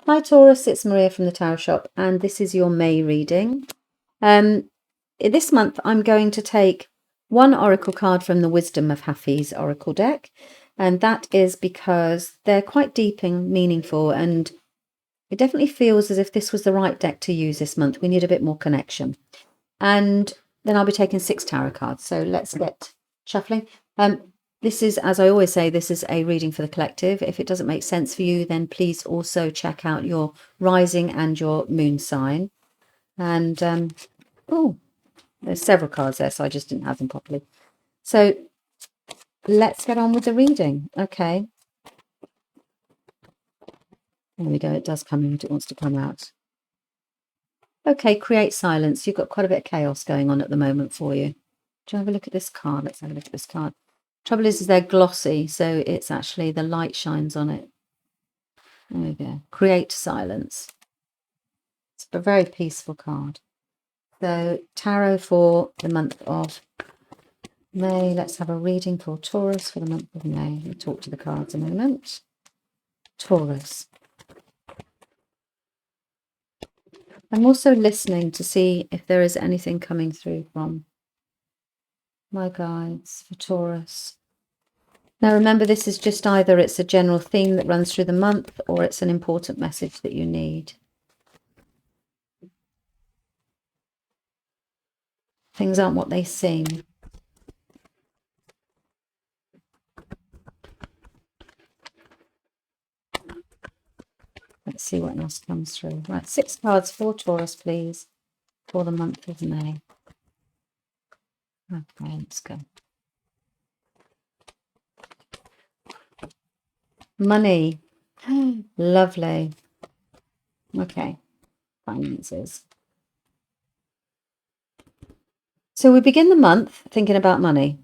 Hi Taurus, it's Maria from the Tarot Shop, and this is your May reading. This month I'm going to take one oracle card from the Wisdom of Hafiz oracle deck, and that is because they're quite deep and meaningful, and it definitely feels as if this was the right deck to use this month. We need a bit more connection. And then I'll be taking 6 tarot cards. So let's get shuffling. This is, as I always say, this is a reading for the collective. If it doesn't make sense for you, then please also check out your rising and your moon sign. And, oh, there's several cards there, so I just didn't have them properly. So let's get on with the reading. Okay. There we go. It does come out. It wants to come out. Okay, create silence. You've got quite a bit of chaos going on at the moment for you. Do you have a look at this card? Let's have a look at this card. Trouble is they're glossy, so it's actually the light shines on it. There we go. Create silence. It's a very peaceful card. So tarot for the month of May. Let's have a reading for Taurus for the month of May. We'll talk to the cards in a moment. Taurus. I'm also listening to see if there is anything coming through from my guides for Taurus. Now remember, this is just either it's a general theme that runs through the month or it's an important message that you need. Things aren't what they seem. Let's see what else comes through. Right, 6 cards for Taurus, please, for the month of May. Okay, let's go. Money. Lovely. Okay, finances. So we begin the month thinking about money.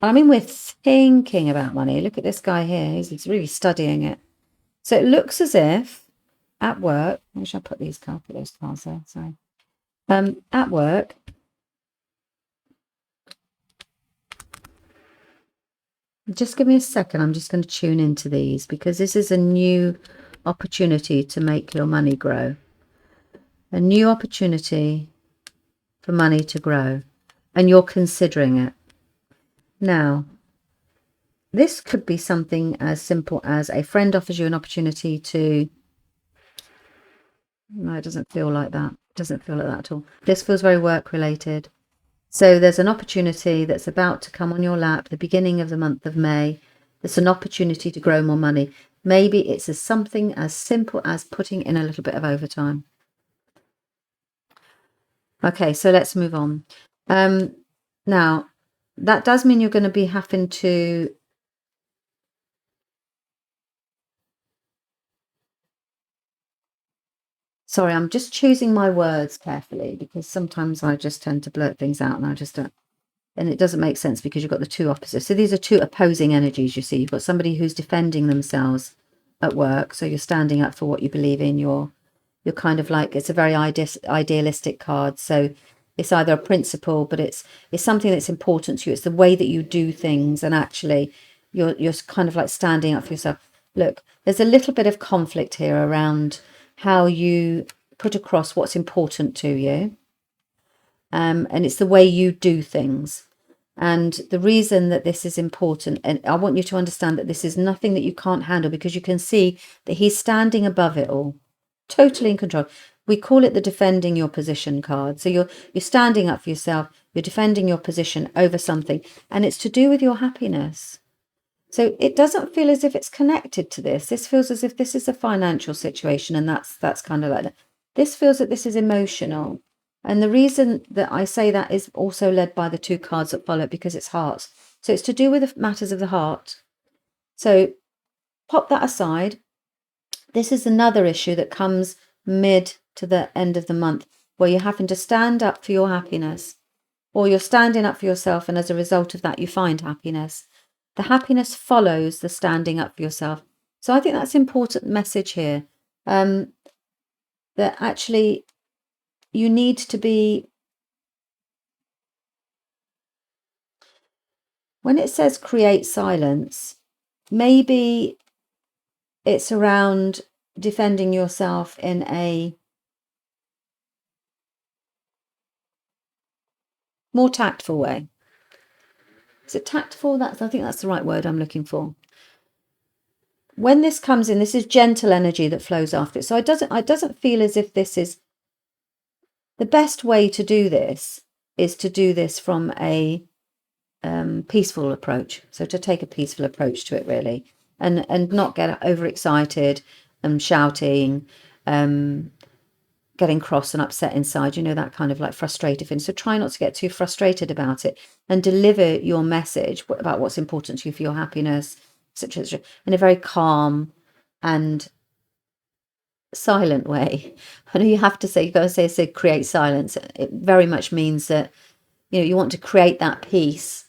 I mean, we're thinking about money. Look at this guy here. He's really studying it. So it looks as if at work, where should I put these cards? Put those cards there, sorry. At work, just give me a second. I'm just going to tune into these because this is a new opportunity to make your money grow. A new opportunity for money to grow, and you're considering it. Now, this could be something as simple as a friend offers you an opportunity to... No, it doesn't feel like that. It doesn't feel like that at all. This feels very work related. So there's an opportunity that's about to come on your lap, the beginning of the month of May. It's an opportunity to grow more money. Maybe it's something as simple as putting in a little bit of overtime. Okay, so let's move on. Now, that does mean you're going to be having to... Sorry, I'm just choosing my words carefully because sometimes I just tend to blurt things out and I just don't... And it doesn't make sense because you've got the two opposites. So these are two opposing energies, you see. You've got somebody who's defending themselves at work. So you're standing up for what you believe in. You're kind of like, it's a very idealistic card. So it's either a principle, but it's something that's important to you. It's the way that you do things. And actually, you're kind of like standing up for yourself. Look, there's a little bit of conflict here around how you put across what's important to you. And it's the way you do things. And the reason that this is important, and I want you to understand that this is nothing that you can't handle because you can see that he's standing above it all, totally in control. We call it the defending your position card. So you're standing up for yourself, you're defending your position over something, and it's to do with your happiness. So it doesn't feel as if it's connected to this. This feels as if this is a financial situation, and that's kind of like that. This feels that this is emotional. And the reason that I say that is also led by the 2 cards that follow, because it's hearts. So it's to do with the matters of the heart. So pop that aside. This is another issue that comes mid to the end of the month where you're having to stand up for your happiness, or you're standing up for yourself, and as a result of that, you find happiness. The happiness follows the standing up for yourself. So I think that's an important message here, that actually you need to be... When it says create silence, maybe it's around defending yourself in a more tactful way. Is it tactful? I think that's the right word I'm looking for. When this comes in, this is gentle energy that flows after it. So it doesn't feel as if this is the best way to do this, is to do this from a peaceful approach. So to take a peaceful approach to it, really, and not get overexcited and shouting, getting cross and upset inside, that kind of like frustrated thing. So try not to get too frustrated about it, and deliver your message about what's important to you for your happiness, etc., in a very calm and silent way. I know you have to say, you've got to say create silence. It very much means that, you want to create that peace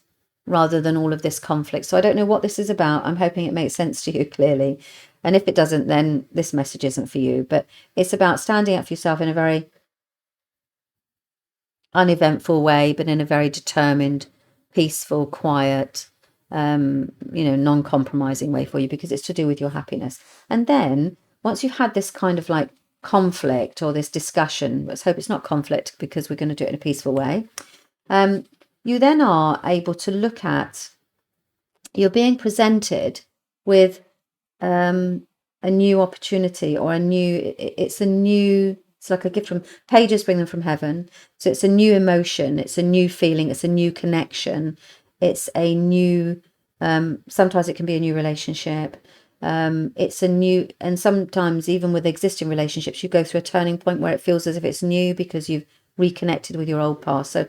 rather than all of this conflict. So I don't know what this is about. I'm hoping it makes sense to you clearly. And if it doesn't, then this message isn't for you. But it's about standing up for yourself in a very uneventful way, but in a very determined, peaceful, quiet, non-compromising way for you, because it's to do with your happiness. And then once you've had this kind of like conflict or this discussion, let's hope it's not conflict because we're going to do it in a peaceful way. You then are able to look at, you're being presented with a new opportunity, or it's like a gift from pages bring them from heaven. So it's a new emotion, it's a new feeling, it's a new connection, it's a new, sometimes it can be a new relationship. It's a new, and sometimes even with existing relationships, you go through a turning point where it feels as if it's new because you've reconnected with your old past. So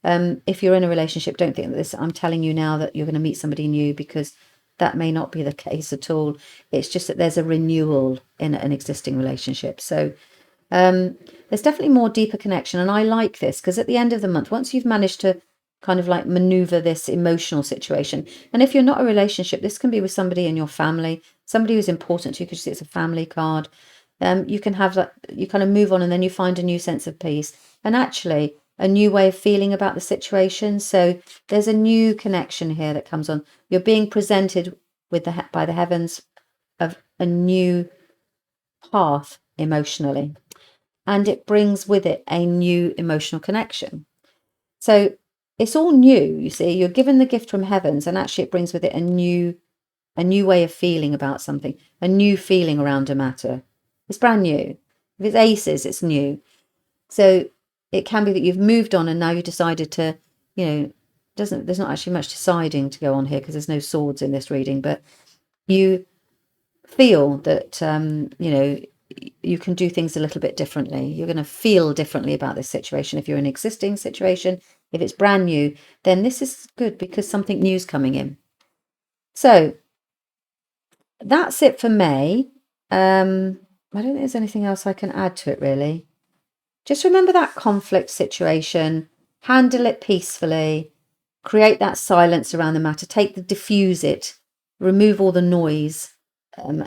if you're in a relationship, don't think that this, I'm telling you now that you're going to meet somebody new, because that may not be the case at all. It's just that there's a renewal in an existing relationship. So there's definitely more deeper connection. And I like this because at the end of the month, once you've managed to kind of like maneuver this emotional situation, and if you're not a relationship, this can be with somebody in your family, somebody who's important to you, because it's a family card. You can have that, you kind of move on, and then you find a new sense of peace, and actually a new way of feeling about the situation. So there's a new connection here that comes on. You're being presented with by the heavens of a new path emotionally, and it brings with it a new emotional connection. So it's all new, you see. You're given the gift from heavens, and actually it brings with it a new way of feeling about something, a new feeling around a matter. It's brand new. If it's aces, it's new. So it can be that you've moved on and now you decided to, there's not actually much deciding to go on here because there's no swords in this reading, but you feel that, you can do things a little bit differently. You're going to feel differently about this situation. If you're in an existing situation, if it's brand new, then this is good because something new is coming in. So that's it for May. I don't think there's anything else I can add to it, really. Just remember that conflict situation, handle it peacefully, create that silence around the matter, diffuse it, remove all the noise.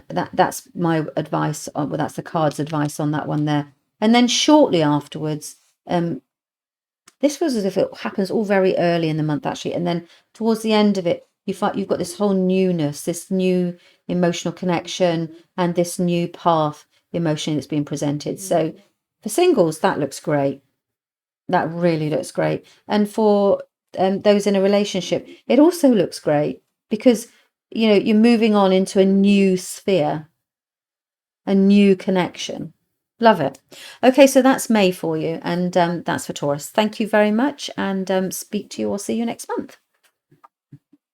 That's my advice. Well, that's the card's advice on that one there. And then shortly afterwards, this feels as if it happens all very early in the month, actually. And then towards the end of it, you've got this whole newness, this new emotional connection, and this new path emotion that's being presented. So for singles, that looks great. That really looks great. And for those in a relationship, it also looks great because, you're moving on into a new sphere, a new connection. Love it. Okay, so that's May for you, and that's for Taurus. Thank you very much, and speak to you or see you next month.